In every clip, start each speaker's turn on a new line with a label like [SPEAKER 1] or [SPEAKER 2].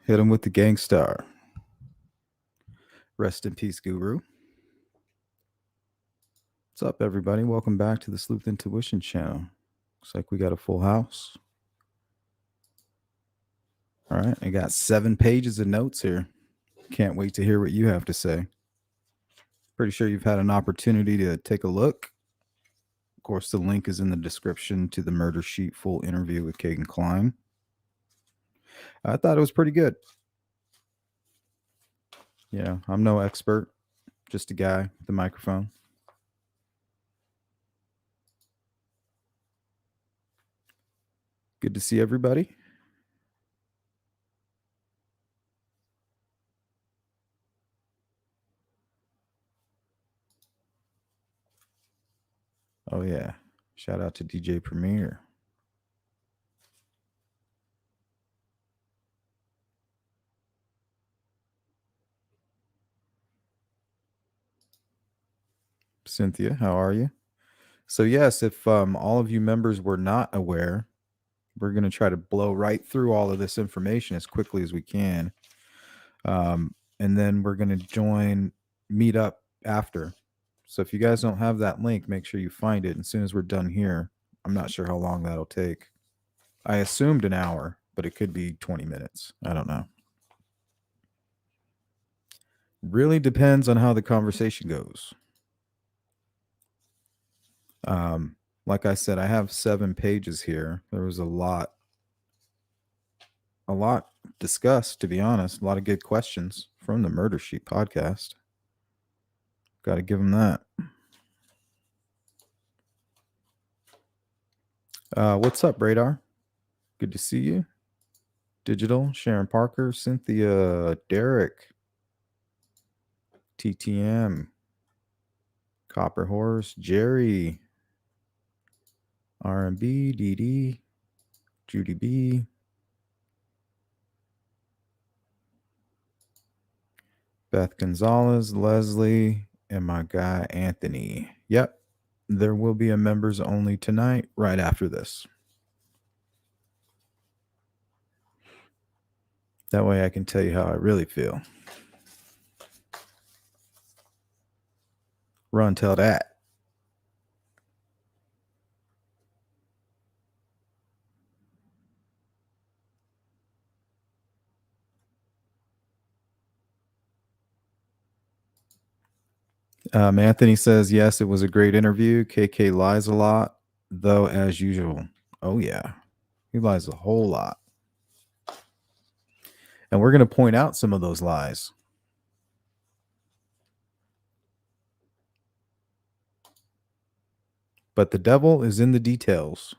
[SPEAKER 1] Hit him with the gangstar. Rest in peace, Guru. What's up, everybody? Welcome back to the Sleuth Intuition channel. Looks like we got a full house. All right, I got 7 pages of notes here. Can't wait to hear what you have to say. Pretty sure you've had an opportunity to take a look. Of course, the link is in the description to the Murder Sheet full interview with Kegan Kline. I thought it was pretty good. Yeah, I'm no expert, just a guy with a microphone. Good to see everybody. Oh, yeah. Shout out to DJ Premier. Cynthia, how are you? So, yes, if all of you members were not aware, we're going to try to blow right through all of this information as quickly as we can. And then we're going to meet up after. So if you guys don't have that link, make sure you find it. And as soon as we're done here, I'm not sure how long that'll take. I assumed an hour, but it could be 20 minutes. I don't know. Really depends on how the conversation goes. Like I said, I have 7 pages here. There was a lot discussed, to be honest. A lot of good questions from the Murder Sheet podcast. Got to give them that. What's up, Radar? Good to see you. Digital, Sharon Parker, Cynthia, Derek, TTM, Copper Horse, Jerry, R&B, DD, Judy B, Beth Gonzalez, Leslie, and my guy Anthony. Yep, there will be a members only tonight right after this. That way I can tell you how I really feel. Run, tell that. Anthony says, yes, it was a great interview. KK lies a lot, though, as usual. Oh, yeah. He lies a whole lot. And we're going to point out some of those lies. But the devil is in the details.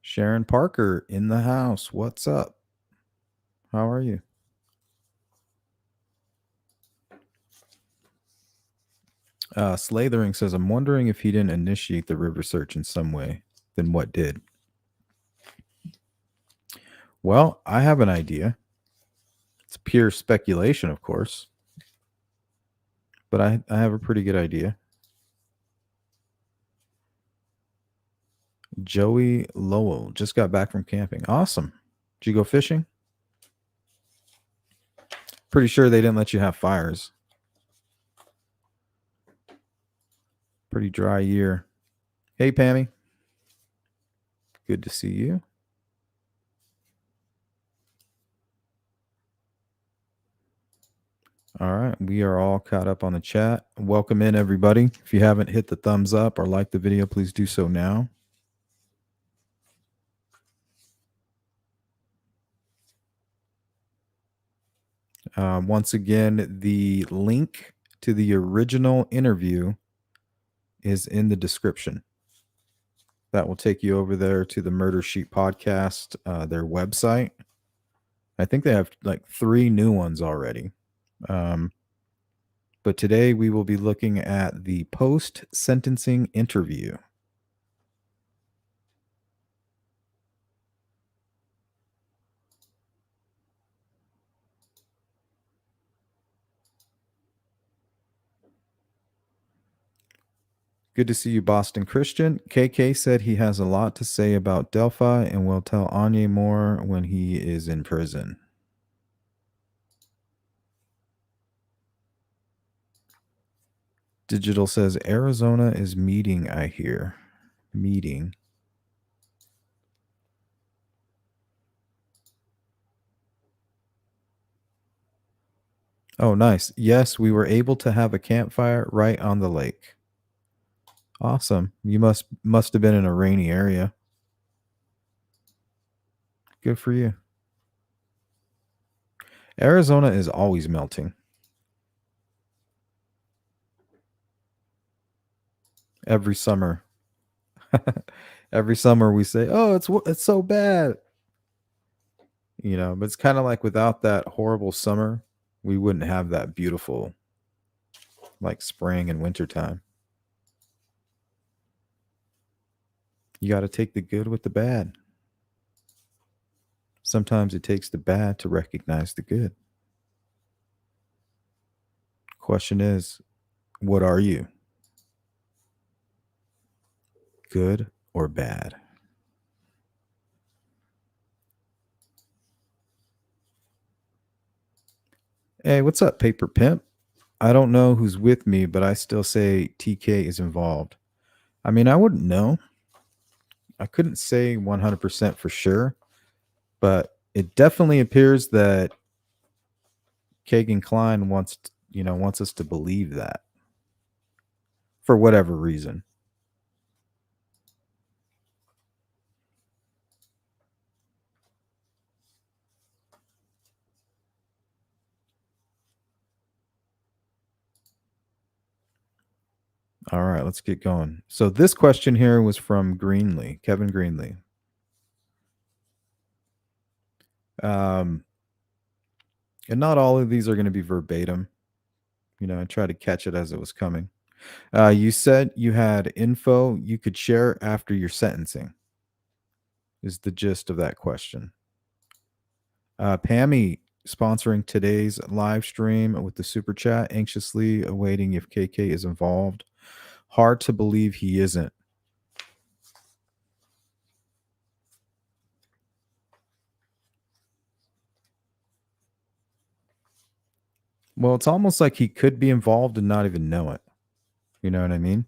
[SPEAKER 1] Sharon Parker in the house. What's up? How are you? Slathering says, I'm wondering if he didn't initiate the river search in some way. Then what did? Well, I have an idea. It's pure speculation, of course. But I have a pretty good idea. Joey Lowell just got back from camping. Awesome. Did you go fishing? Pretty sure they didn't let you have fires. Pretty dry year. Hey, Pammy. Good to see you. All right. We are all caught up on the chat. Welcome in, everybody. If you haven't hit the thumbs up or liked the video, please do so now. Once again, the link to the original interview is in the description. That will take you over there to the Murder Sheet podcast, their website. I think they have like 3 new ones already. But today we will be looking at the post-sentencing interview. Good to see you, Boston Christian. KK said he has a lot to say about Delphi and will tell Anya more when he is in prison. Digital says Arizona is meeting, I hear. Meeting. Oh, nice. Yes, we were able to have a campfire right on the lake. Awesome. You must have been in a rainy area. Good for you. Arizona is always melting. Every summer. Every summer we say, "Oh, it's so bad." But it's kind of like without that horrible summer, we wouldn't have that beautiful like spring and winter time. You got to take the good with the bad. Sometimes it takes the bad to recognize the good. Question is, what are you? Good or bad? Hey, what's up, Paper Pimp? I don't know who's with me, but I still say TK is involved. I mean, I wouldn't know. I couldn't say 100% for sure, but it definitely appears that Kegan Kline wants us to believe that for whatever reason. All right, let's get going. So this question here was from Greenlee, Kevin Greenlee. Um, and not all of these are going to be verbatim. I try to catch it as it was coming. You said you had info you could share after your sentencing, is the gist of that question. Pammy sponsoring today's live stream with the super chat, anxiously awaiting if KK is involved. Hard to believe he isn't. Well, it's almost like he could be involved and not even know it. You know what I mean?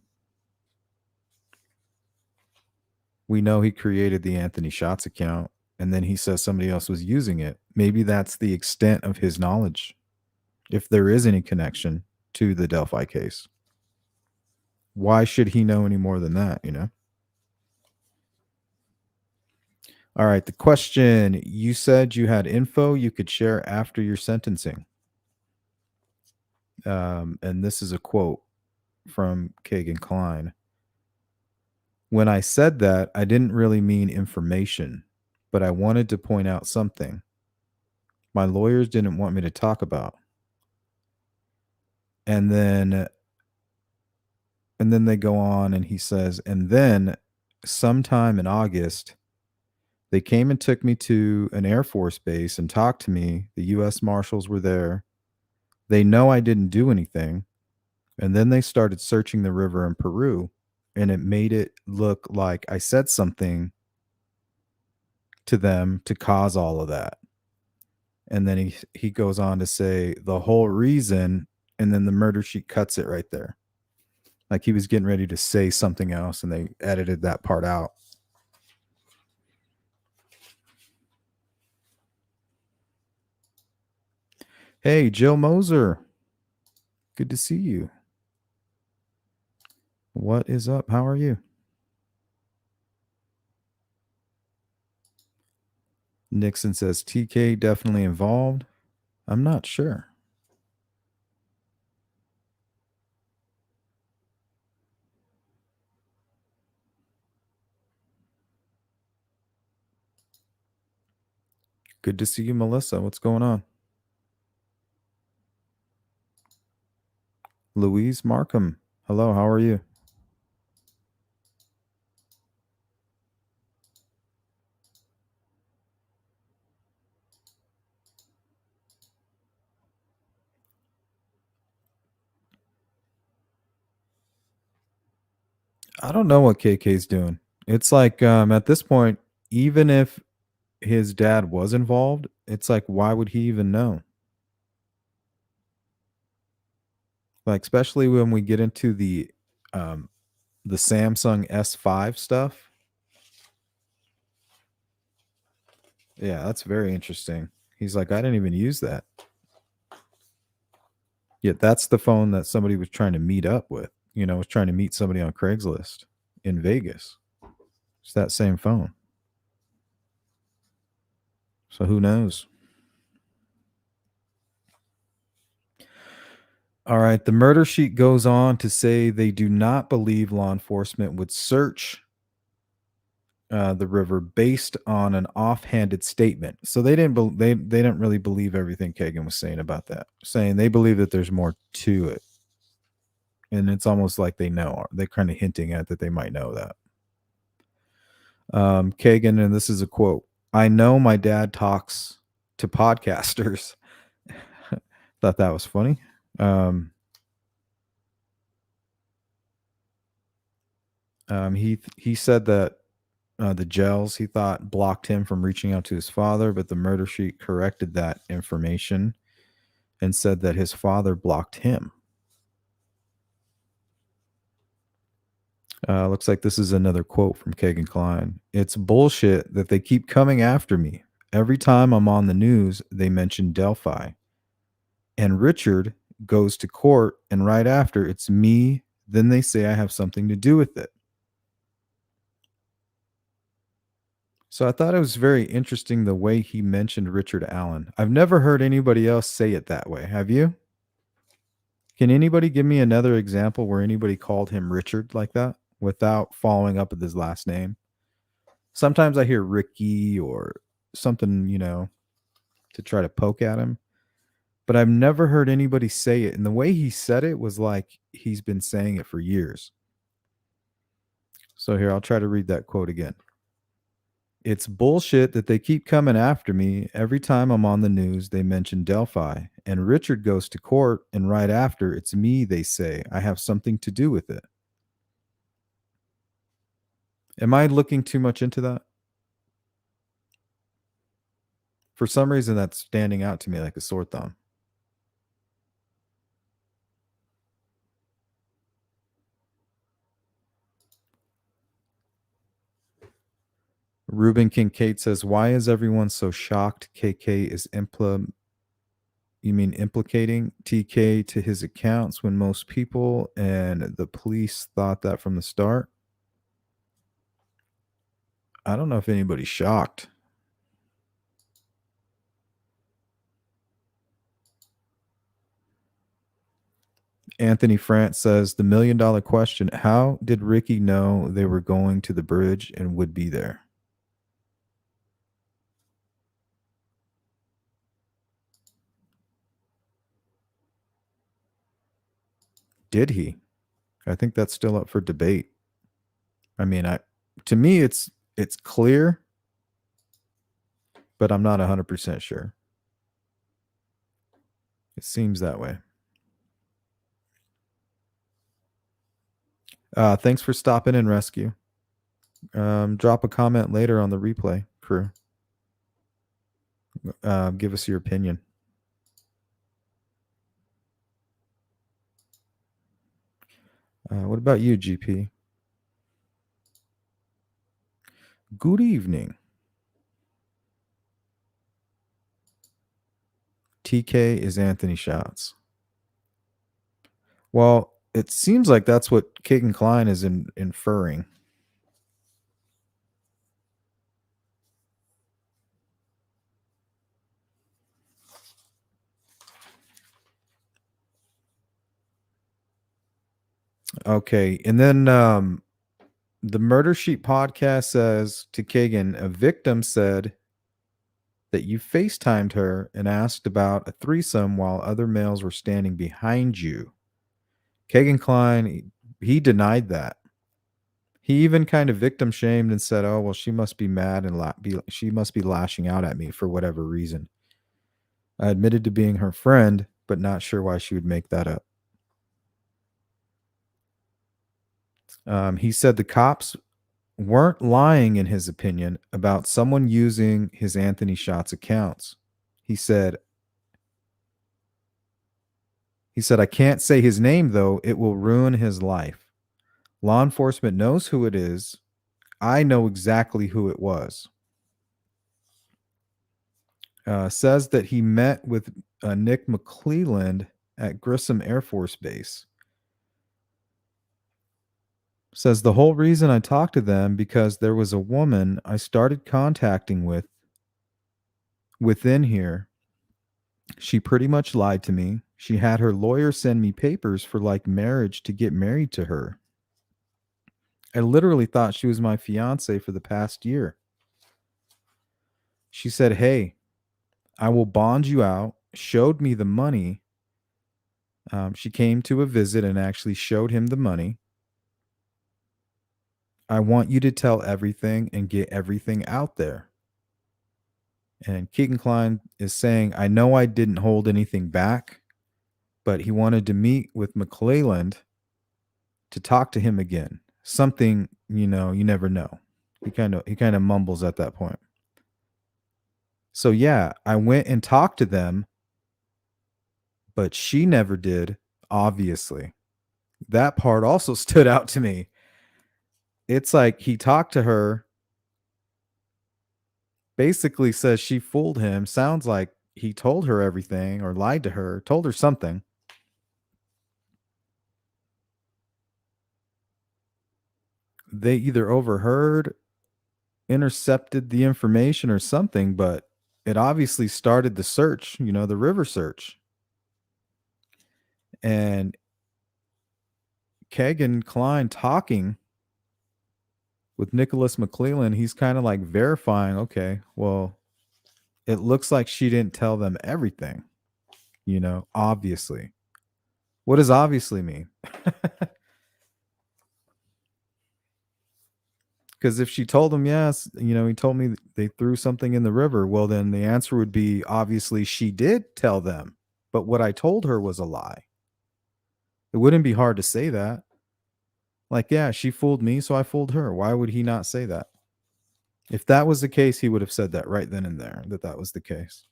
[SPEAKER 1] We know he created the Anthony Shots account and then he says somebody else was using it. Maybe that's the extent of his knowledge, if there is any connection to the Delphi case. Why should he know any more than that? All right. The question, you said you had info you could share after your sentencing. And this is a quote from Kegan Kline. When I said that, I didn't really mean information, but I wanted to point out something my lawyers didn't want me to talk about. And then they go on and he says, and then sometime in August, they came and took me to an Air Force base and talked to me. The US Marshals were there. They know I didn't do anything. And then they started searching the river in Peru, and it made it look like I said something to them to cause all of that. And then he goes on to say the whole reason, and then the murder sheet cuts it right there. Like he was getting ready to say something else, and they edited that part out. Hey, Jill Moser. Good to see you. What is up? How are you? Nixon says TK definitely involved. I'm not sure. Good to see you, Melissa. What's going on? Louise Markham. Hello, how are you? I don't know what KK's doing. It's like at this point, even if his dad was involved, it's like why would he even know? Like especially when we get into um the Samsung S5 stuff. Yeah, that's very interesting. He's like, I didn't even use that. Yet that's the phone that somebody was trying to meet up with. Was trying to meet somebody on Craigslist in Vegas. It's that same phone. So who knows? All right. The murder sheet goes on to say they do not believe law enforcement would search the river based on an offhanded statement. So they didn't. They didn't really believe everything Kegan was saying about that. Saying they believe that there's more to it, and it's almost like they know. They're kind of hinting at that they might know that. Kegan, and this is a quote. I know my dad talks to podcasters. Thought that was funny. He said that the gels he thought blocked him from reaching out to his father, but the murder sheet corrected that information and said that his father blocked him. Looks like this is another quote from Kegan Kline. It's bullshit that they keep coming after me. Every time I'm on the news, they mention Delphi. And Richard goes to court, and right after, it's me. Then they say I have something to do with it. So I thought it was very interesting the way he mentioned Richard Allen. I've never heard anybody else say it that way. Have you? Can anybody give me another example where anybody called him Richard like that without following up with his last name? Sometimes I hear Ricky or something, to try to poke at him, but I've never heard anybody say it. And the way he said it was like he's been saying it for years. So here, I'll try to read that quote again. It's bullshit that they keep coming after me. Every time I'm on the news, they mention Delphi. And Richard goes to court, and right after, it's me, they say. I have something to do with it. Am I looking too much into that? For some reason, that's standing out to me like a sore thumb. Ruben Kincaid says, "Why is everyone so shocked? KK is implicating TK to his accounts when most people and the police thought that from the start?" I don't know if anybody's shocked. Anthony France says, "The $1 million question: how did Ricky know they were going to the bridge and would be there?" Did he? I think that's still up for debate. I mean, to me it's clear, but I'm not 100% sure. It seems that way. Thanks for stopping in, Rescue. Drop a comment later on the replay, crew. Give us your opinion. What about you, GP? Good evening. TK is Anthony Shots. Well, it seems like that's what Kegan Kline is inferring. Okay, and then the Murder Sheet podcast says to Kegan, a victim said that you FaceTimed her and asked about a threesome while other males were standing behind you. Kegan Kline, he denied that. He even kind of victim shamed and said, "Oh, well, she must be mad and she must be lashing out at me for whatever reason." I admitted to being her friend, but not sure why she would make that up. He said the cops weren't lying, in his opinion, about someone using his Anthony Shots accounts. He said, I can't say his name, though. It will ruin his life. Law enforcement knows who it is. I know exactly who it was. Says that he met with Nick McClelland at Grissom Air Force Base. Says the whole reason I talked to them because there was a woman I started contacting within here. She pretty much lied to me. She had her lawyer send me papers for like marriage to get married to her. I literally thought she was my fiance for the past year. She said, "Hey, I will bond you out," showed me the money. She came to a visit and actually showed him the money. "I want you to tell everything and get everything out there." And Kegan Kline is saying, "I know I didn't hold anything back, but he wanted to meet with McClelland to talk to him again. Something, you never know." He kind of mumbles at that point. So yeah, I went and talked to them, but she never did, obviously. That part also stood out to me. It's like he talked to her, basically says she fooled him. Sounds like he told her everything or lied to her, told her something. They either overheard, intercepted the information or something, but it obviously started the search, the river search. And Kegan Kline talking with Nicholas McClelland, he's kind of like verifying, okay, well, it looks like she didn't tell them everything, obviously. What does obviously mean? Because if she told him, yes, he told me they threw something in the river, well, then the answer would be obviously she did tell them, but what I told her was a lie. It wouldn't be hard to say that. Like, yeah, she fooled me, so I fooled her. Why would he not say that? If that was the case, he would have said that right then and there, that was the case.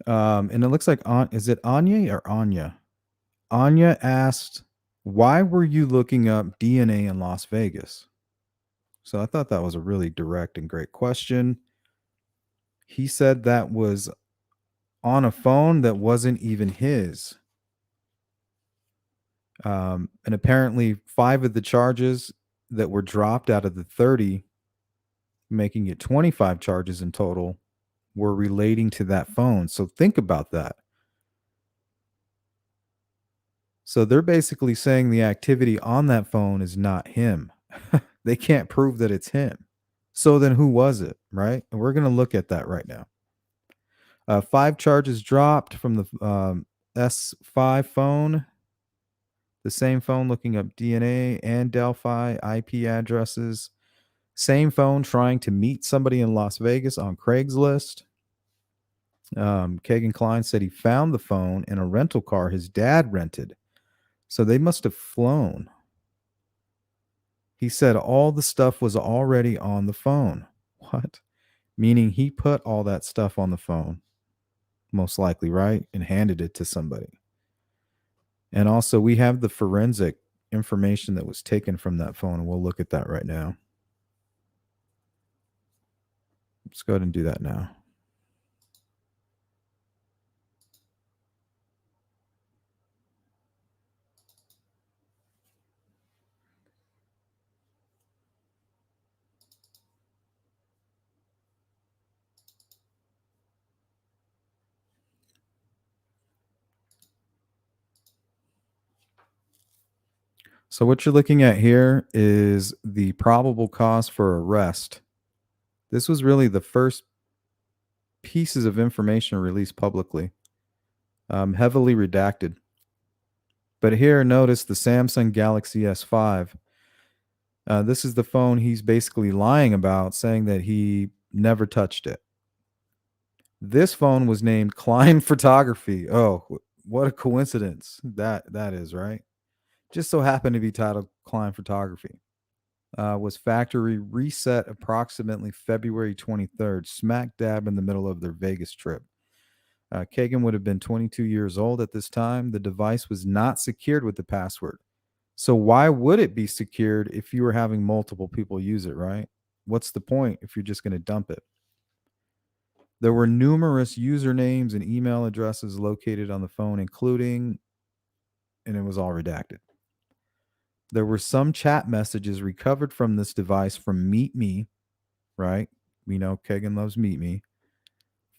[SPEAKER 1] And it looks like, is it Anya or Anya? Anya asked, "Why were you looking up DNA in Las Vegas?" So I thought that was a really direct and great question. He said that was on a phone that wasn't even his. And apparently 5 of the charges that were dropped out of the 30, making it 25 charges in total, were relating to that phone. So think about that. So they're basically saying the activity on that phone is not him. They can't prove that it's him. So then who was it, right? And we're going to look at that right now. 5 charges dropped from the S5 phone. The same phone looking up DNA and Delphi IP addresses. Same phone trying to meet somebody in Las Vegas on Craigslist. Kegan Kline said he found the phone in a rental car his dad rented. So they must have flown. He said all the stuff was already on the phone. What? Meaning he put all that stuff on the phone, most likely, right? And handed it to somebody. And also, we have the forensic information that was taken from that phone, and we'll look at that right now. Let's go ahead and do that now. So what you're looking at here is the probable cause for arrest. This was really the first pieces of information released publicly, heavily redacted. But here, notice the Samsung Galaxy S5. This is the phone he's basically lying about, saying that he never touched it. This phone was named Kline Photography. Oh, what a coincidence that is, right? Just so happened to be titled Kline Photography. Was factory reset approximately February 23rd, smack dab in the middle of their Vegas trip. Kegan would have been 22 years old at this time. The device was not secured with the password. So why would it be secured if you were having multiple people use it, right? What's the point if you're just going to dump it? There were numerous usernames and email addresses located on the phone, including, and it was all redacted. There were some chat messages recovered from this device from Meet Me, right? We know Kegan loves Meet Me,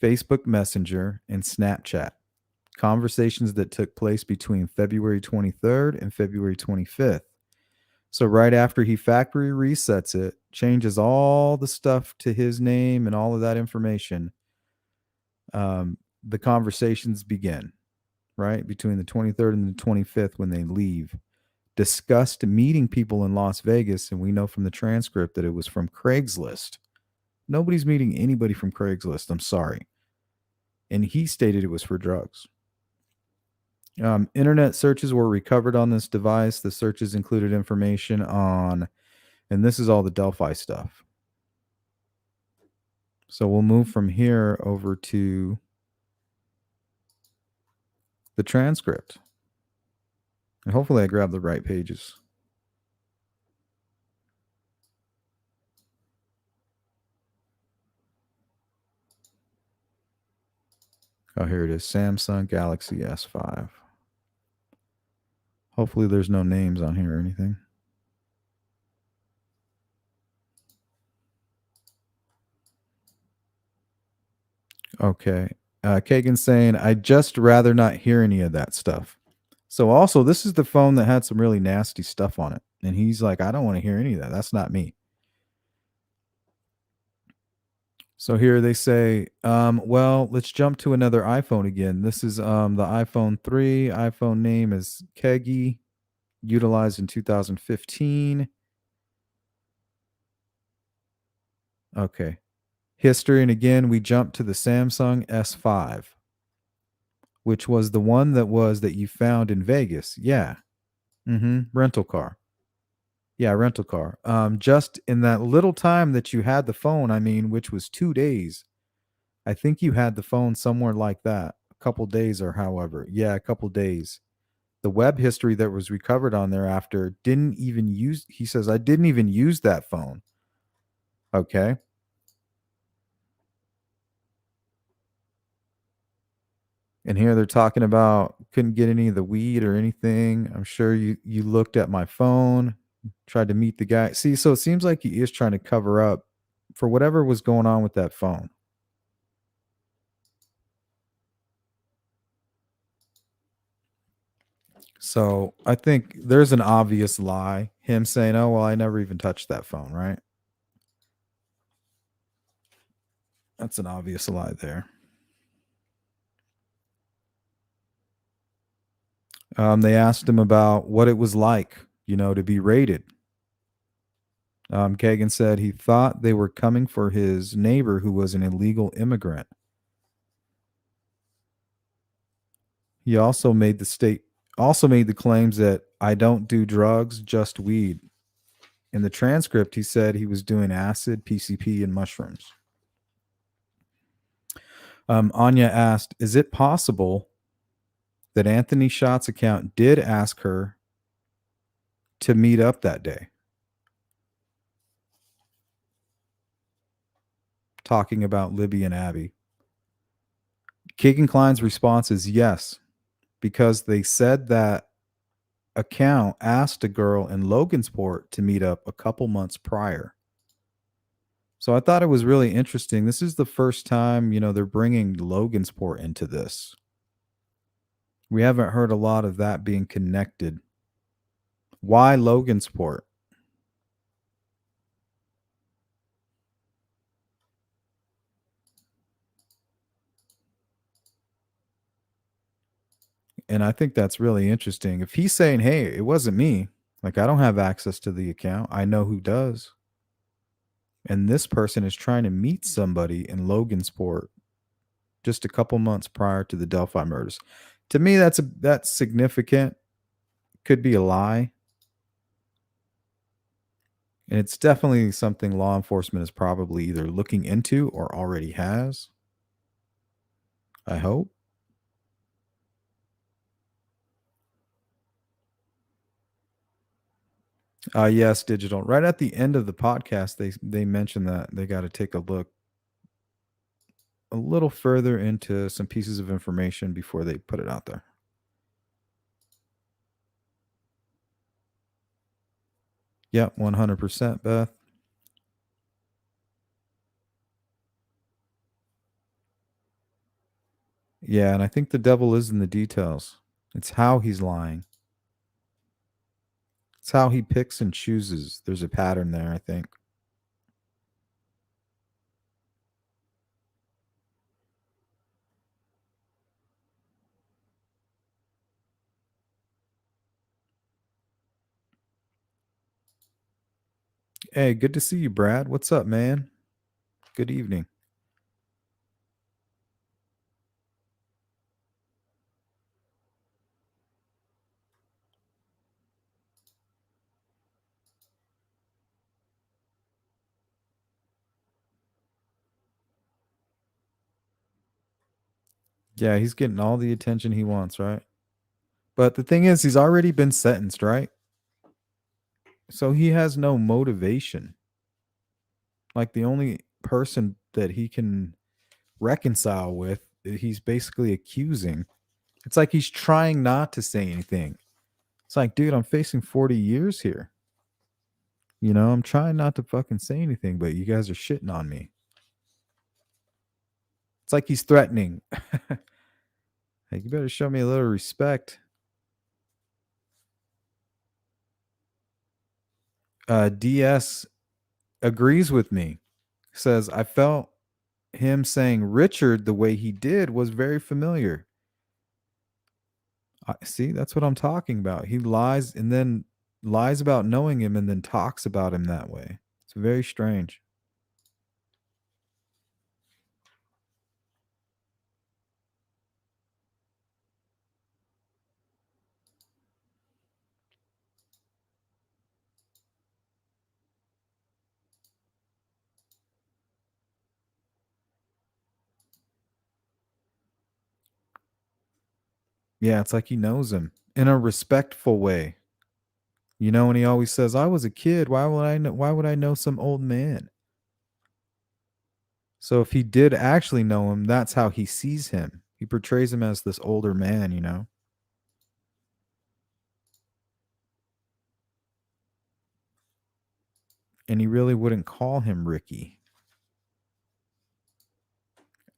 [SPEAKER 1] Facebook Messenger, and Snapchat. Conversations that took place between February 23rd and February 25th. So, right after he factory resets it, changes all the stuff to his name and all of that information, the conversations begin, right? Between the 23rd and the 25th when they leave. Discussed meeting people in Las Vegas, and we know from the transcript that it was from Craigslist. Nobody's meeting anybody from Craigslist. I'm sorry. And he stated it was for drugs. Internet searches were recovered on this device. The searches included information on, and this is all the Delphi stuff. So we'll move from here over to the transcript. And hopefully I grab the right pages. Oh, here it is. Samsung Galaxy S5. Hopefully there's no names on here or anything. Okay. Kegan's saying, I'd just rather not hear any of that stuff. So also, this is the phone that had some really nasty stuff on it. And he's like, I don't want to hear any of that. That's not me. So here they say, well, let's jump to another iPhone again. This is the iPhone 3. iPhone name is Kegan, utilized in 2015. Okay. History, and again, we jump to the Samsung S5, which was the one that you found in Vegas. Yeah. Rental car. Yeah, rental car. Just in that little time that you had the phone, I mean, which was 2 days. I think you had the phone somewhere like that. A couple days or however. Yeah, a couple days. The web history that was recovered on there after didn't even use, he says, I didn't even use that phone. Okay. And here they're talking about couldn't get any of the weed or anything. I'm sure you looked at my phone, tried to meet the guy. See, so it seems like he is trying to cover up for whatever was going on with that phone. So I think there's an obvious lie. Him saying, oh, well, I never even touched that phone, right? That's an obvious lie there. They asked him about what it was like, to be raided. Kegan said he thought they were coming for his neighbor who was an illegal immigrant. He also made the claims that I don't do drugs, just weed. In the transcript, he said he was doing acid, PCP, and mushrooms. Anya asked, is it possible that Anthony Schott's account did ask her to meet up that day? Talking about Libby and Abby. Kegan Kline's response is yes, because they said that account asked a girl in Logansport to meet up a couple months prior. So I thought it was really interesting. This is the first time, they're bringing Logansport into this. We haven't heard a lot of that being connected. Why Logansport? And I think that's really interesting. If he's saying, hey, it wasn't me, like I don't have access to the account, I know who does. And this person is trying to meet somebody in Logansport just a couple months prior to the Delphi murders. To me, that's significant. Could be a lie, and it's definitely something law enforcement is probably either looking into or already has. I hope. Yes, digital. Right at the end of the podcast, they mentioned that they got to take a look a little further into some pieces of information before they put it out there. Yep, 100%, Beth. Yeah, and I think the devil is in the details. It's how he's lying. It's how he picks and chooses. There's a pattern there, I think. Hey, good to see you, Brad. What's up, man? Good evening. Yeah, he's getting all the attention he wants, right? But the thing is, he's already been sentenced, right? So he has no motivation. Like the only person that he can reconcile with, he's basically accusing. It's like he's trying not to say anything. It's like, dude, I'm facing 40 years here. I'm trying not to fucking say anything, but you guys are shitting on me. It's like he's threatening. Hey, you better show me a little respect. DS agrees with me. Says, I felt him saying Richard the way he did was very familiar. See, that's what I'm talking about. He lies and then lies about knowing him and then talks about him that way. It's very strange. Yeah, it's like he knows him in a respectful way. And he always says, "I was a kid. Why would I know some old man?" So if he did actually know him, that's how he sees him. He portrays him as this older man. And he really wouldn't call him Ricky.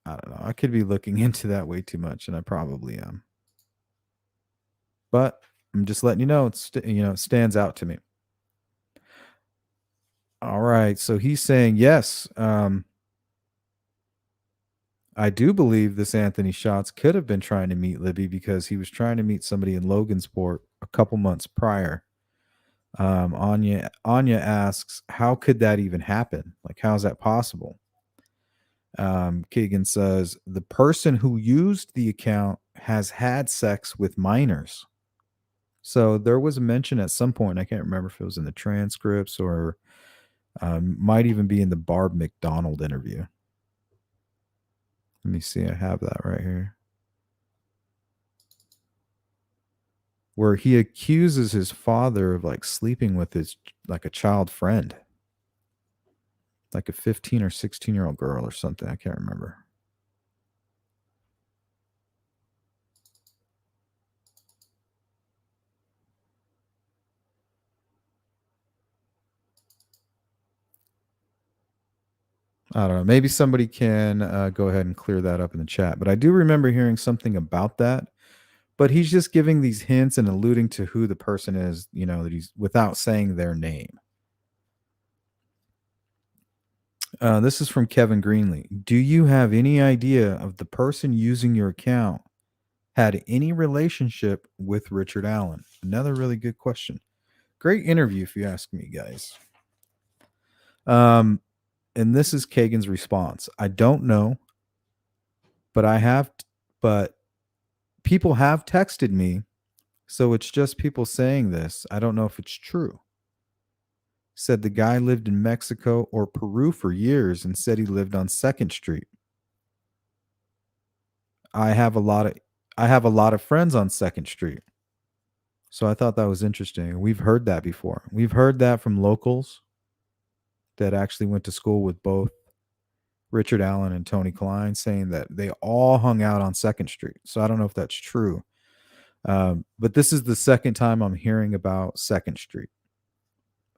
[SPEAKER 1] I don't know. I could be looking into that way too much, and I probably am. But I'm just letting you know it stands out to me. All right. So he's saying, yes, I do believe this Anthony Shots could have been trying to meet Libby because he was trying to meet somebody in Logansport a couple months prior. Anya asks, how could that even happen? Like, how's that possible? Kegan says, the person who used the account has had sex with minors. So there was a mention at some point, I can't remember if it was in the transcripts or might even be in the Barb McDonald interview. Let me see. I have that right here. Where he accuses his father of like sleeping with like a child friend, like a 15 or 16-year-old girl or something. I can't remember. I don't know. Maybe somebody can go ahead and clear that up in the chat. But I do remember hearing something about that. But he's just giving these hints and alluding to who the person is, that he's without saying their name. This is from Kevin Greenlee. Do you have any idea of the person using your account had any relationship with Richard Allen? Another really good question. Great interview, if you ask me, guys. And this is Kagan's response. I don't know, but but people have texted me, so it's just people saying this. I don't know if it's true. Said the guy lived in Mexico or Peru for years and said he lived on 2nd Street. I have a lot of I have a lot of friends on 2nd Street. So I thought that was interesting. We've heard that before. We've heard that from locals that actually went to school with both Richard Allen and Tony Kline, saying that they all hung out on 2nd Street. So I don't know if that's true. But this is the second time I'm hearing about 2nd Street.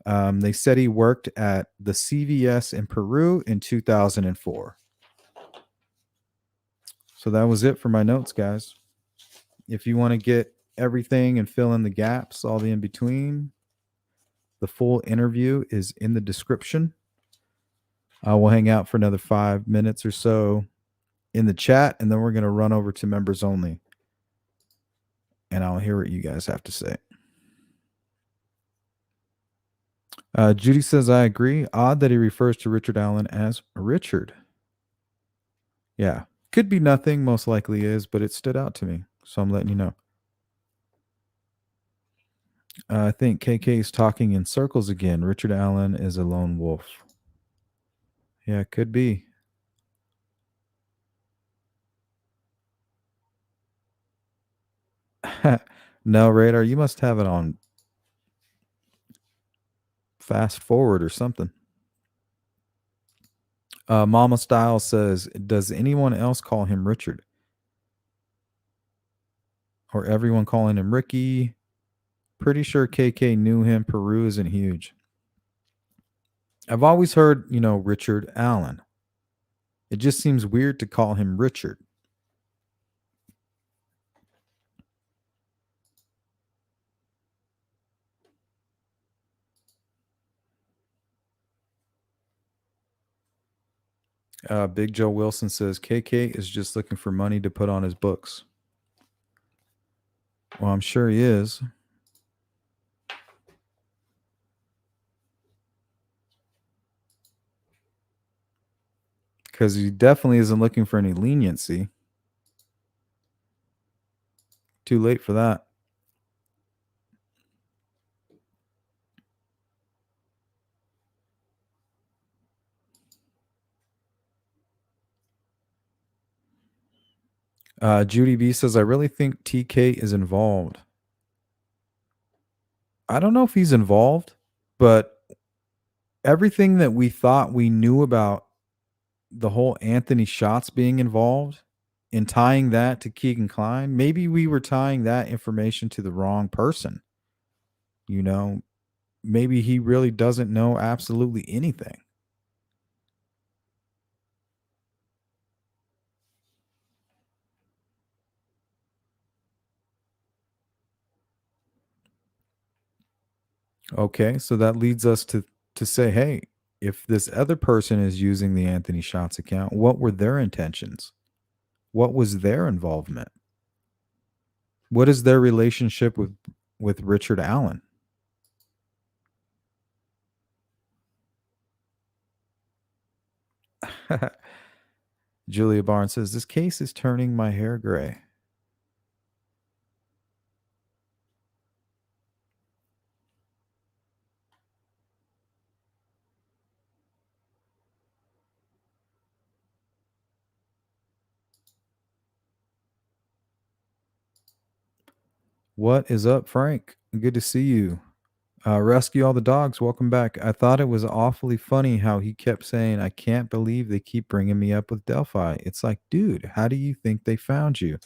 [SPEAKER 1] They said he worked at the CVS in Peru in 2004. So that was it for my notes, guys. If you want to get everything and fill in the gaps, all the in between, the full interview is in the description. I will hang out for another 5 minutes or so in the chat, and then we're going to run over to members only. And I'll hear what you guys have to say. Judy says, I agree. Odd that he refers to Richard Allen as Richard. Yeah. Could be nothing, most likely is, but it stood out to me. So I'm letting you know. I think KK is talking in circles again. Richard Allen is a lone wolf. Yeah, it could be. No, Radar, you must have it on fast forward or something. Mama Style says, does anyone else call him Richard? Or everyone calling him Ricky? Pretty sure KK knew him. Peru isn't huge. I've always heard, Richard Allen. It just seems weird to call him Richard. Big Joe Wilson says, KK is just looking for money to put on his books. Well, I'm sure he is. Because he definitely isn't looking for any leniency. Too late for that. Judy B says, I really think TK is involved. I don't know if he's involved, but everything that we thought we knew about the whole Anthony Shots being involved and tying that to Kegan Kline, maybe we were tying that information to the wrong person. Maybe he really doesn't know absolutely anything. Okay, so that leads us to say, hey, if this other person is using the Anthony Shots account, what were their intentions? What was their involvement? What is their relationship with Richard Allen? Julia Barnes says, this case is turning my hair gray. What is up, Frank? Good to see you. Rescue all the dogs. Welcome back. I thought it was awfully funny how he kept saying, I can't believe they keep bringing me up with Delphi. It's like, dude, how do you think they found you?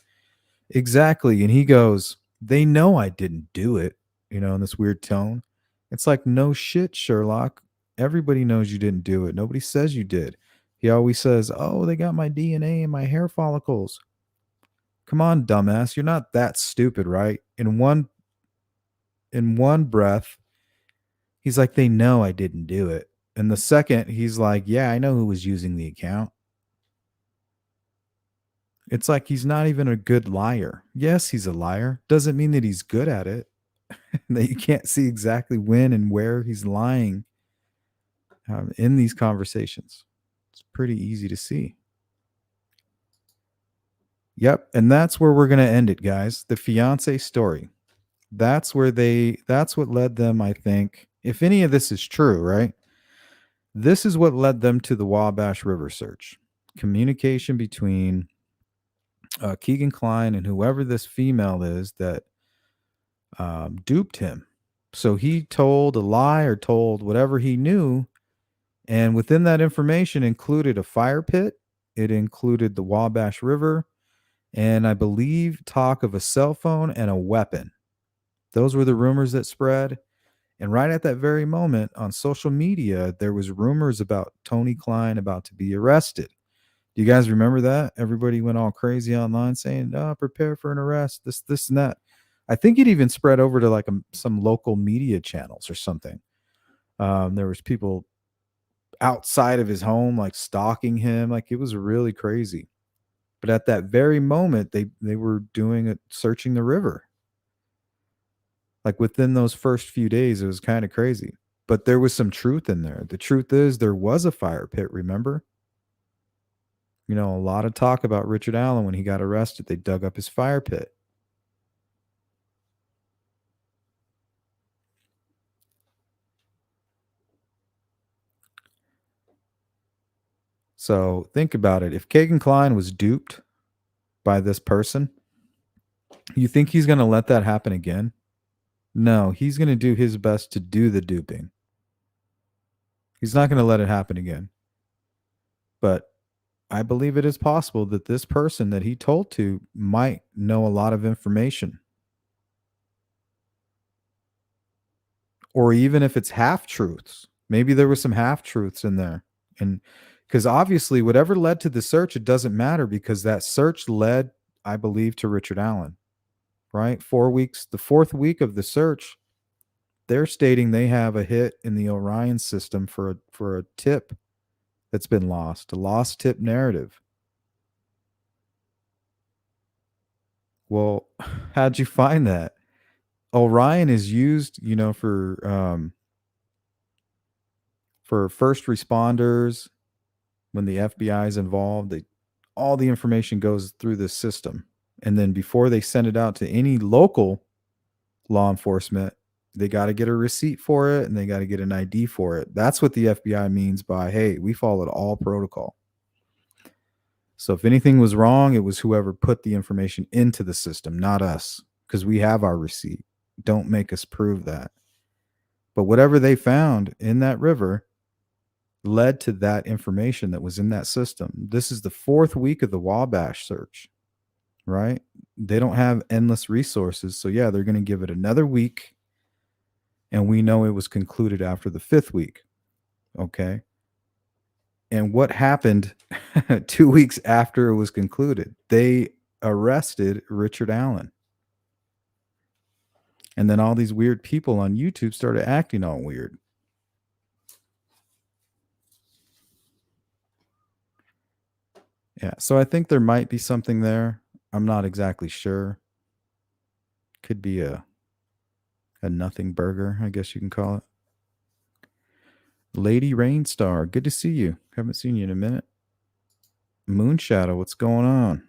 [SPEAKER 1] Exactly. And he goes, they know I didn't do it, in this weird tone. It's like, no shit, Sherlock. Everybody knows you didn't do it. Nobody says you did. He always says, oh, they got my DNA and my hair follicles. Come on, dumbass. You're not that stupid, right? In one breath, he's like, they know I didn't do it. And the second, he's like, yeah, I know who was using the account. It's like he's not even a good liar. Yes, he's a liar. Doesn't mean that he's good at it. That you can't see exactly when and where he's lying in these conversations. It's pretty easy to see. Yep, and that's where we're gonna end it, guys. The fiance story. That's what led them, I think. If any of this is true, right? This is what led them to the Wabash River search. Communication between Kegan Kline and whoever this female is that duped him. So he told a lie or told whatever he knew. And within that information included a fire pit, it included the Wabash River, and I believe talk of a cell phone and a weapon. Those were the rumors that spread. And right at that very moment on social media, there was rumors about Tony Kline about to be arrested. Do you guys remember that? Everybody went all crazy online saying, "Oh, prepare for an arrest." This, and that. I think it even spread over to like some local media channels or something. There was people outside of his home, like stalking him. Like it was really crazy. But at that very moment, they were doing it, searching the river. Like within those first few days, it was kind of crazy. But there was some truth in there. The truth is, there was a fire pit. Remember, a lot of talk about Richard Allen when he got arrested. They dug up his fire pit. So think about it. If Kagan Klein was duped by this person, you think he's going to let that happen again? No, he's going to do his best to do the duping. He's not going to let it happen again. But I believe it is possible that this person that he told to might know a lot of information. Or even if it's half truths, maybe there was some half truths in there. And because obviously, whatever led to the search, it doesn't matter because that search led, I believe, to Richard Allen, right? 4 weeks, the fourth week of the search, they're stating they have a hit in the Orion system for a tip that's been lost, a lost tip narrative. Well, how'd you find that? Orion is used, for first responders when the FBI is involved. All the information goes through this system, and then before they send it out to any local law enforcement, they got to get a receipt for it and they got to get an ID for it. That's what the FBI means by, hey, we followed all protocol. So if anything was wrong, it was whoever put the information into the system, not us, because we have our receipt. Don't make us prove that. But whatever they found in that river led to that information that was in that system. This is the fourth week of the Wabash search, right? They don't have endless resources. So, yeah, they're going to give it another week. And we know it was concluded after the fifth week. Okay. And what happened 2 weeks after it was concluded? They arrested Richard Allen. And then all these weird people on YouTube started acting all weird. Yeah. So I think there might be something there. I'm not exactly sure. Could be a nothing burger, I guess you can call it. Lady Rainstar, good to see you. Haven't seen you in a minute. Moonshadow, what's going on?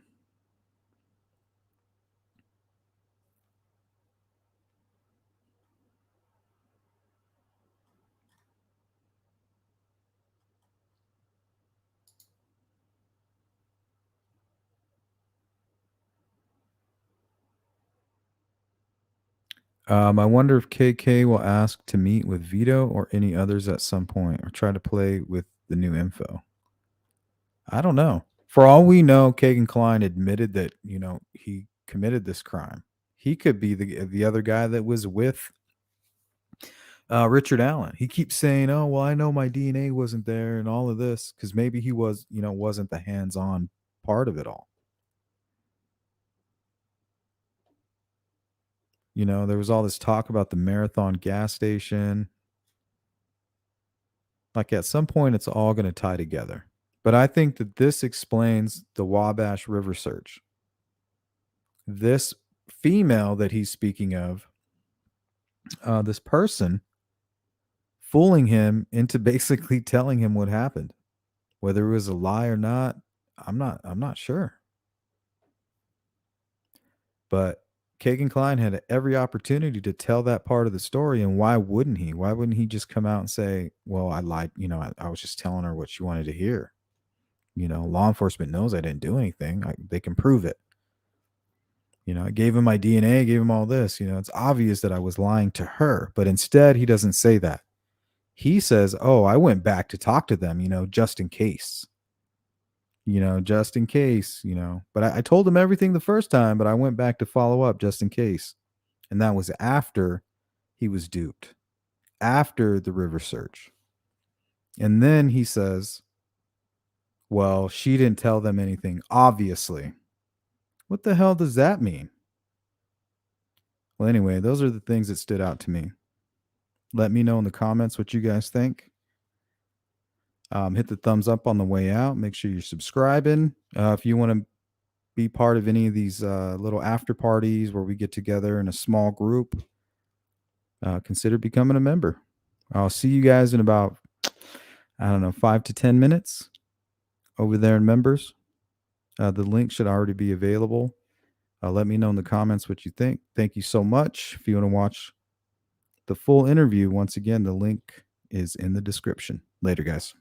[SPEAKER 1] I wonder if KK will ask to meet with Vito or any others at some point or try to play with the new info. I don't know. For all we know, Kegan Kline admitted that, he committed this crime. He could be the other guy that was with Richard Allen. He keeps saying, "Oh, well, I know my DNA wasn't there and all of this," because maybe he wasn't the hands-on part of it all. There was all this talk about the Marathon gas station. Like at some point, it's all going to tie together. But I think that this explains the Wabash River search. This female that he's speaking of, this person fooling him into basically telling him what happened. Whether it was a lie or not, I'm not sure. But Kegan Kline had every opportunity to tell that part of the story, and why wouldn't he? Why wouldn't he just come out and say, "Well, I lied. I was just telling her what she wanted to hear." Law enforcement knows I didn't do anything. They can prove it. I gave him my DNA, gave him all this. It's obvious that I was lying to her, but instead he doesn't say that. He says, "Oh, I went back to talk to them, just in case." Just in case. But I told him everything the first time, but I went back to follow up just in case. And that was after he was duped, after the river search. And then he says, "Well, she didn't tell them anything, obviously." What the hell does that mean? Well, anyway, those are the things that stood out to me. Let me know in the comments what you guys think. Hit the thumbs up on the way out. Make sure you're subscribing. If you want to be part of any of these little after parties where we get together in a small group, consider becoming a member. I'll see you guys in about, 5 to 10 minutes over there in members. The link should already be available. Let me know in the comments what you think. Thank you so much. If you want to watch the full interview, once again, the link is in the description. Later, guys.